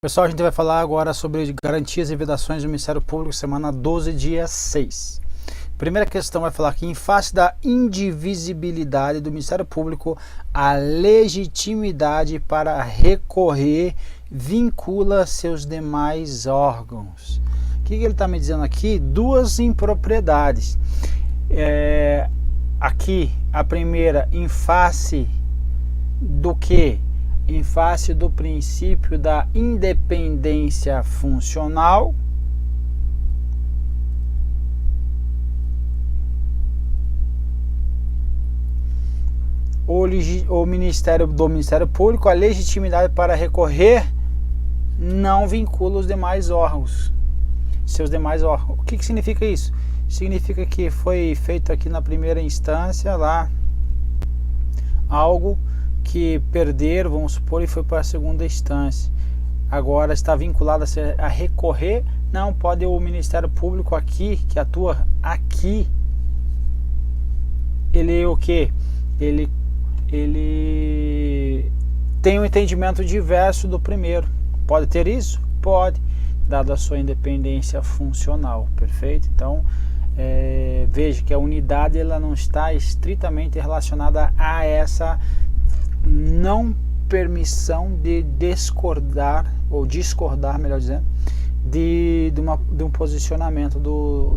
Pessoal, a gente vai falar agora sobre garantias e vedações do Ministério Público, semana 12, dia 6. Primeira questão vai falar que, em face da indivisibilidade do Ministério Público, a legitimidade para recorrer vincula seus demais órgãos. O que ele está me dizendo aqui? Duas impropriedades. Aqui, a primeira, em face do que? Em face do princípio da independência funcional, o Ministério Público, a legitimidade para recorrer não vincula os demais órgãos, seus demais órgãos. O que significa isso? Significa que foi feito aqui na primeira instância lá algo que perderam, vamos supor, e foi para a segunda instância. Agora está vinculado a recorrer. Não pode o Ministério Público aqui, que atua aqui, ele o que? Ele tem um entendimento diverso do primeiro. Pode ter isso? Pode, dado a sua independência funcional, perfeito? Então, veja que a unidade ela não está estritamente relacionada a essa não permissão de discordar, ou discordar, melhor dizendo, de um posicionamento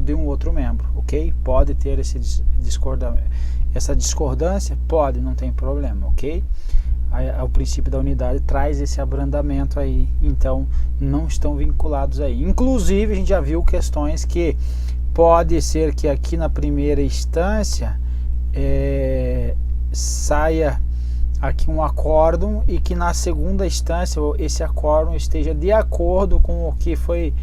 de um outro membro, ok? Pode ter essa discordância? Pode, não tem problema, ok? O princípio da unidade traz esse abrandamento aí, então não estão vinculados aí. Inclusive, a gente já viu questões que pode ser que aqui na primeira instância saia aqui um acórdão e que na segunda instância esse acórdão esteja de acordo com o que foi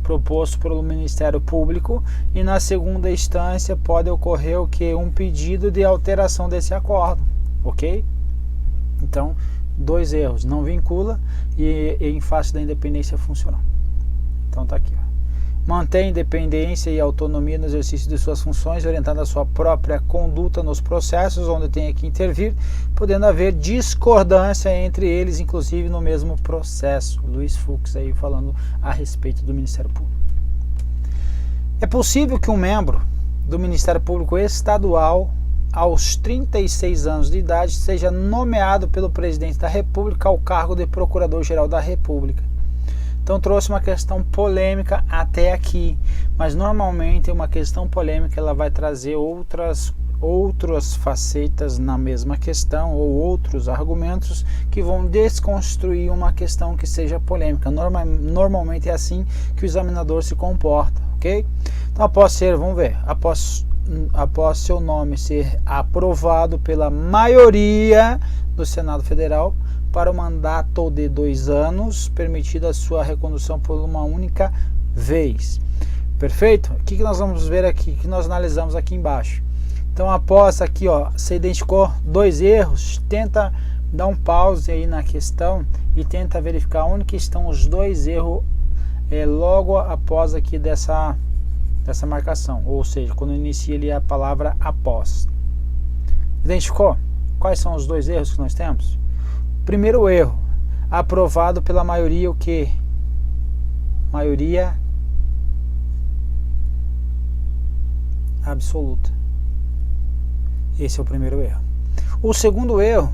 proposto pelo Ministério Público, e na segunda instância pode ocorrer o que? Um pedido de alteração desse acórdão, ok? Então, dois erros, não vincula e em face da independência funcional. Então tá aqui, ó. Mantém independência e autonomia no exercício de suas funções, orientando a sua própria conduta nos processos onde tenha que intervir, podendo haver discordância entre eles, inclusive no mesmo processo. Luiz Fux aí falando a respeito do Ministério Público. É possível que um membro do Ministério Público Estadual, aos 36 anos de idade, seja nomeado pelo Presidente da República ao cargo de Procurador-Geral da República. Então trouxe uma questão polêmica até aqui, mas normalmente uma questão polêmica ela vai trazer outras facetas na mesma questão ou outros argumentos que vão desconstruir uma questão que seja polêmica. Normalmente é assim que o examinador se comporta, ok? Então após seu nome ser aprovado pela maioria do Senado Federal, para o mandato de 2 anos, permitida a sua recondução por uma única vez. Perfeito? O que nós vamos ver aqui, que nós analisamos aqui embaixo. Então, após aqui, ó, você identificou 2 erros, tenta dar um pause aí na questão e tenta verificar onde que estão os 2 erros logo após aqui dessa marcação, ou seja, quando inicia ali a palavra após. Identificou? Quais são os 2 erros que nós temos? Primeiro erro, aprovado pela maioria o que? Maioria absoluta. Esse é o primeiro erro. O segundo erro,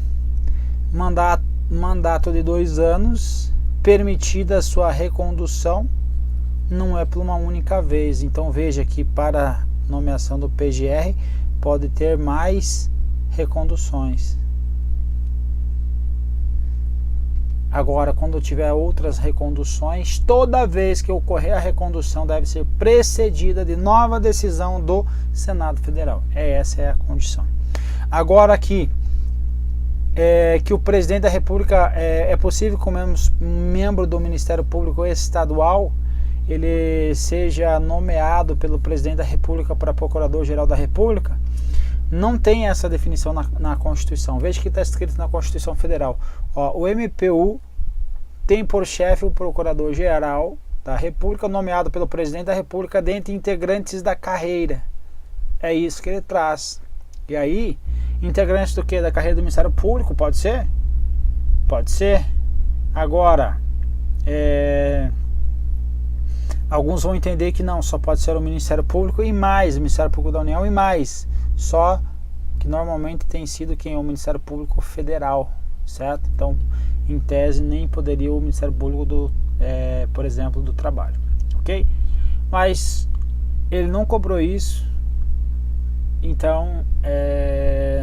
mandato de 2 anos, permitida a sua recondução, não é por uma única vez. Então veja que para a nomeação do PGR pode ter mais reconduções. Agora, quando tiver outras reconduções, toda vez que ocorrer a recondução deve ser precedida de nova decisão do Senado Federal. Essa é a condição. Agora aqui, que o Presidente da República, é possível que um membro do Ministério Público Estadual, ele seja nomeado pelo Presidente da República para Procurador-Geral da República? Não tem essa definição na Constituição. Veja que está escrito na Constituição Federal. Ó, o MPU tem por chefe o Procurador-Geral da República, nomeado pelo Presidente da República dentre integrantes da carreira. É isso que ele traz. E aí, integrantes do que? Da carreira do Ministério Público, pode ser? Pode ser. Agora, alguns vão entender que não, só pode ser o Ministério Público e mais, o Ministério Público da União e mais, só que normalmente tem sido quem é o Ministério Público Federal, certo? Então, em tese, nem poderia o Ministério Público por exemplo, do Trabalho, ok? Mas ele não cobrou isso, então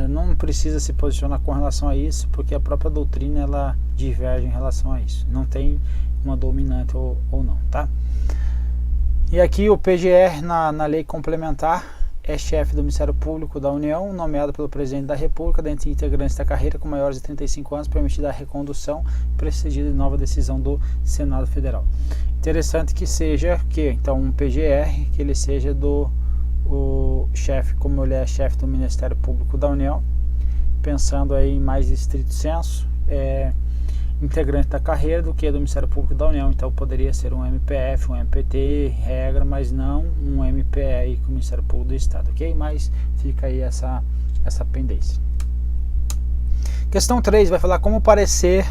não precisa se posicionar com relação a isso, porque a própria doutrina ela diverge em relação a isso, não tem uma dominante ou não, tá? E aqui o PGR na lei complementar é chefe do Ministério Público da União, nomeado pelo Presidente da República, dentre integrantes da carreira com maiores de 35 anos, permitida a recondução, precedida de nova decisão do Senado Federal. Interessante que seja então um PGR, que ele seja o chefe, como ele é chefe do Ministério Público da União, pensando aí em mais estrito senso, integrante da carreira do que do Ministério Público da União, então poderia ser um MPF, um MPT, regra, mas não um MPE com o Ministério Público do Estado, ok? Mas fica aí essa pendência. Questão 3 vai falar como o parecer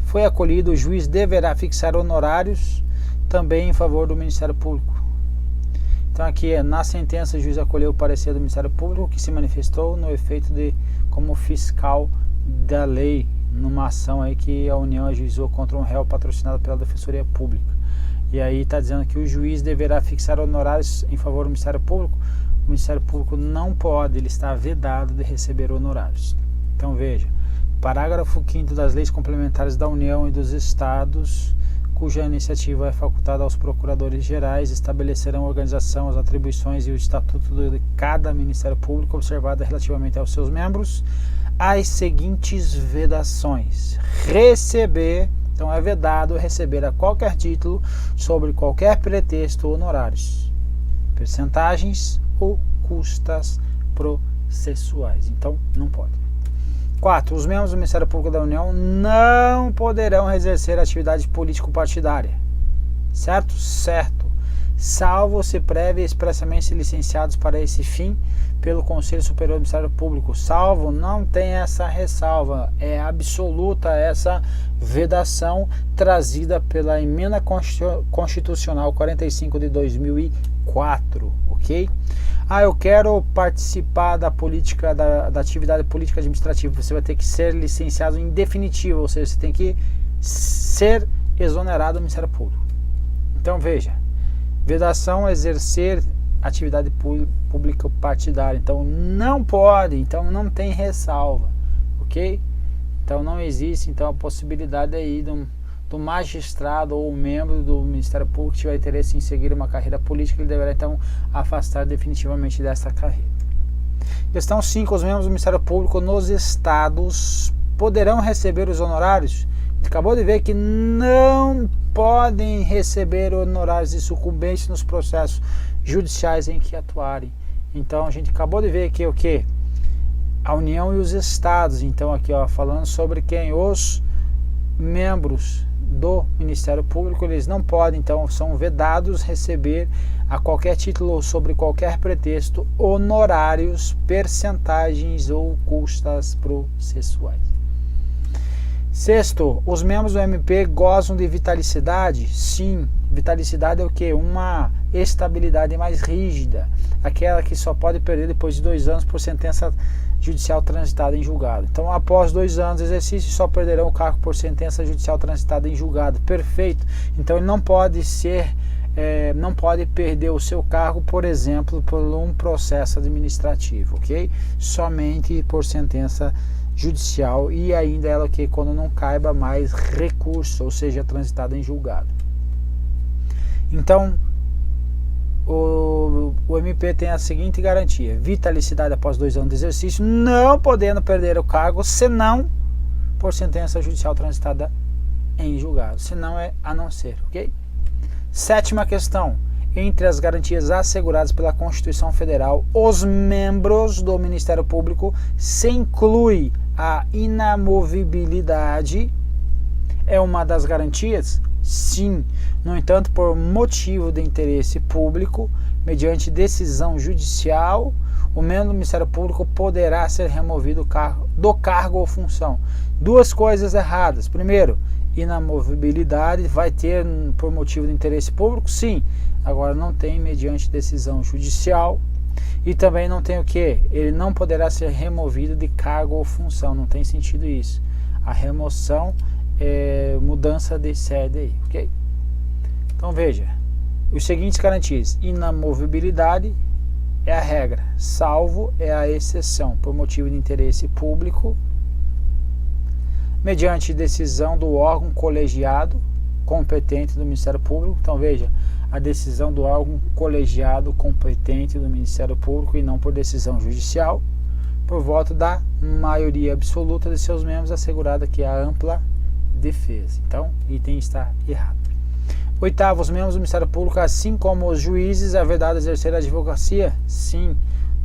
foi acolhido, o juiz deverá fixar honorários também em favor do Ministério Público. Então aqui na sentença o juiz acolheu o parecer do Ministério Público que se manifestou no efeito de como fiscal da lei numa ação aí que a União ajuizou contra um réu patrocinado pela Defensoria Pública. E aí está dizendo que o juiz deverá fixar honorários em favor do Ministério Público. O Ministério Público não pode, ele está vedado de receber honorários. Então veja, parágrafo 5º das leis complementares da União e dos Estados, cuja iniciativa é facultada aos procuradores gerais, estabelecerão a organização, as atribuições e o estatuto de cada Ministério Público, observada relativamente aos seus membros, as seguintes vedações: receber, então é vedado receber a qualquer título, sobre qualquer pretexto, honorários, percentagens ou custas processuais. Então não pode. 4. Os membros do Ministério Público da União não poderão exercer atividade político-partidária. Certo? Certo. Salvo se prévia e expressamente licenciados para esse fim pelo Conselho Superior do Ministério Público. Salvo, não tem essa ressalva, é absoluta essa vedação trazida pela Emenda Constitucional 45 de 2004, ok? Eu quero participar da política, da atividade política administrativa. Você vai ter que ser licenciado em definitivo, ou seja, você tem que ser exonerado do Ministério Público. Então veja, vedação exercer atividade pública partidária, então não pode, então não tem ressalva, ok? Então não existe então a possibilidade aí do magistrado ou membro do Ministério Público que tiver interesse em seguir uma carreira política, ele deverá então afastar definitivamente dessa carreira. Questão 5. Os membros do Ministério Público nos estados poderão receber os honorários? Acabou de ver que não podem receber honorários de sucumbência nos processos judiciais em que atuarem. Então a gente acabou de ver aqui o que? A União e os estados. Então aqui falando sobre quem? Os membros do Ministério Público, eles não podem, então são vedados receber a qualquer título ou sobre qualquer pretexto honorários, percentagens ou custas processuais. 6. Os membros do MP gozam de vitalicidade? Sim, vitalicidade é o que? Uma estabilidade mais rígida, aquela que só pode perder depois de 2 anos por sentença judicial transitada em julgado. Então, após 2 anos de exercício, só perderão o cargo por sentença judicial transitada em julgado. Perfeito. Então, ele não pode não pode perder o seu cargo, por exemplo, por um processo administrativo, ok? Somente por sentença judicial, e ainda ela que quando não caiba mais recurso, ou seja, transitada em julgado. Então, o MP tem a seguinte garantia: vitalicidade após 2 anos de exercício, não podendo perder o cargo, senão por sentença judicial transitada em julgado, senão é a não ser, ok? 7ª questão. Entre as garantias asseguradas pela Constituição Federal, os membros do Ministério Público se inclui a inamovibilidade. É uma das garantias? Sim. No entanto, por motivo de interesse público, mediante decisão judicial, o membro do Ministério Público poderá ser removido do cargo ou função. 2 coisas erradas. Primeiro, inamovibilidade, vai ter por motivo de interesse público, sim. Agora não tem mediante decisão judicial. E também não tem o que? Ele não poderá ser removido de cargo ou função, não tem sentido isso. A remoção é mudança de sede aí, ok? Então veja, os seguintes garantias: inamovibilidade é a regra, salvo é a exceção, por motivo de interesse público, mediante decisão do órgão colegiado competente do Ministério Público. Então veja, a decisão do órgão colegiado competente do Ministério Público e não por decisão judicial, por voto da maioria absoluta de seus membros, assegurada que a ampla defesa. Então, item está errado. Oitavo, os membros do Ministério Público, assim como os juízes, é vedado exercer a advocacia? Sim,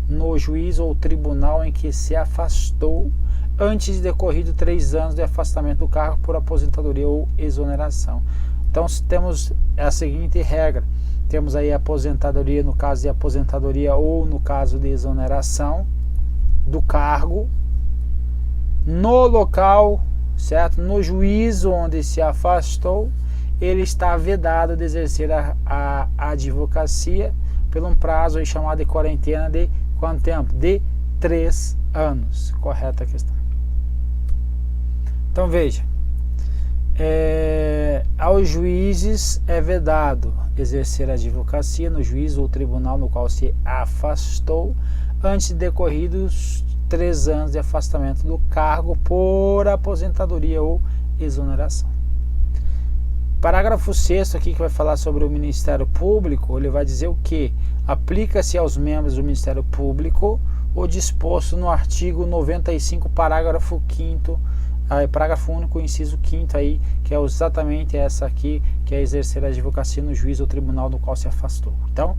no juiz ou tribunal em que se afastou antes de decorrido 3 anos de afastamento do cargo por aposentadoria ou exoneração. Então temos a seguinte regra: temos aí a aposentadoria no caso de aposentadoria ou no caso de exoneração do cargo, no local, certo? No juízo onde se afastou, ele está vedado de exercer a advocacia por um prazo aí chamado de quarentena de quanto tempo? De 3 anos. Correta a questão. Então veja, aos juízes é vedado exercer a advocacia no juízo ou tribunal no qual se afastou antes de decorridos 3 anos de afastamento do cargo por aposentadoria ou exoneração. Parágrafo 6º aqui, que vai falar sobre o Ministério Público, ele vai dizer o que? Aplica-se aos membros do Ministério Público o disposto no artigo 95, parágrafo 5º, parágrafo único, inciso 5º aí, que é exatamente essa aqui, que é exercer a advocacia no juízo ou tribunal do qual se afastou. Então,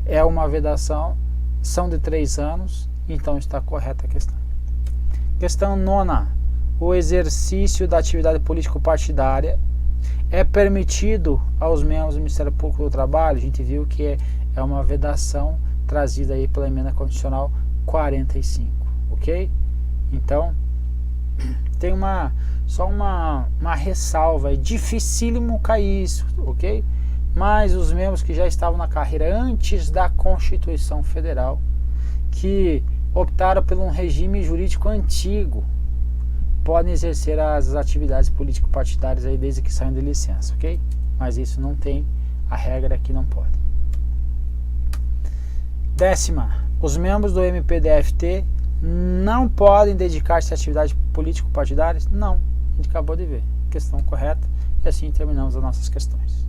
é uma vedação, são de 3 anos, então está correta a questão. Questão 9ª. O exercício da atividade político-partidária é permitido aos membros do Ministério Público do Trabalho? A gente viu que é uma vedação trazida aí pela emenda constitucional 45, ok? Então, tem só uma ressalva, é dificílimo cair isso, ok? Mas os membros que já estavam na carreira antes da Constituição Federal, que optaram por um regime jurídico antigo, podem exercer as atividades político-partidárias aí desde que saiam de licença, ok? Mas isso não tem, a regra é que não pode. 10ª, os membros do MPDFT não podem dedicar-se a atividades político-partidárias? Não, a gente acabou de ver. Questão correta, e assim terminamos as nossas questões.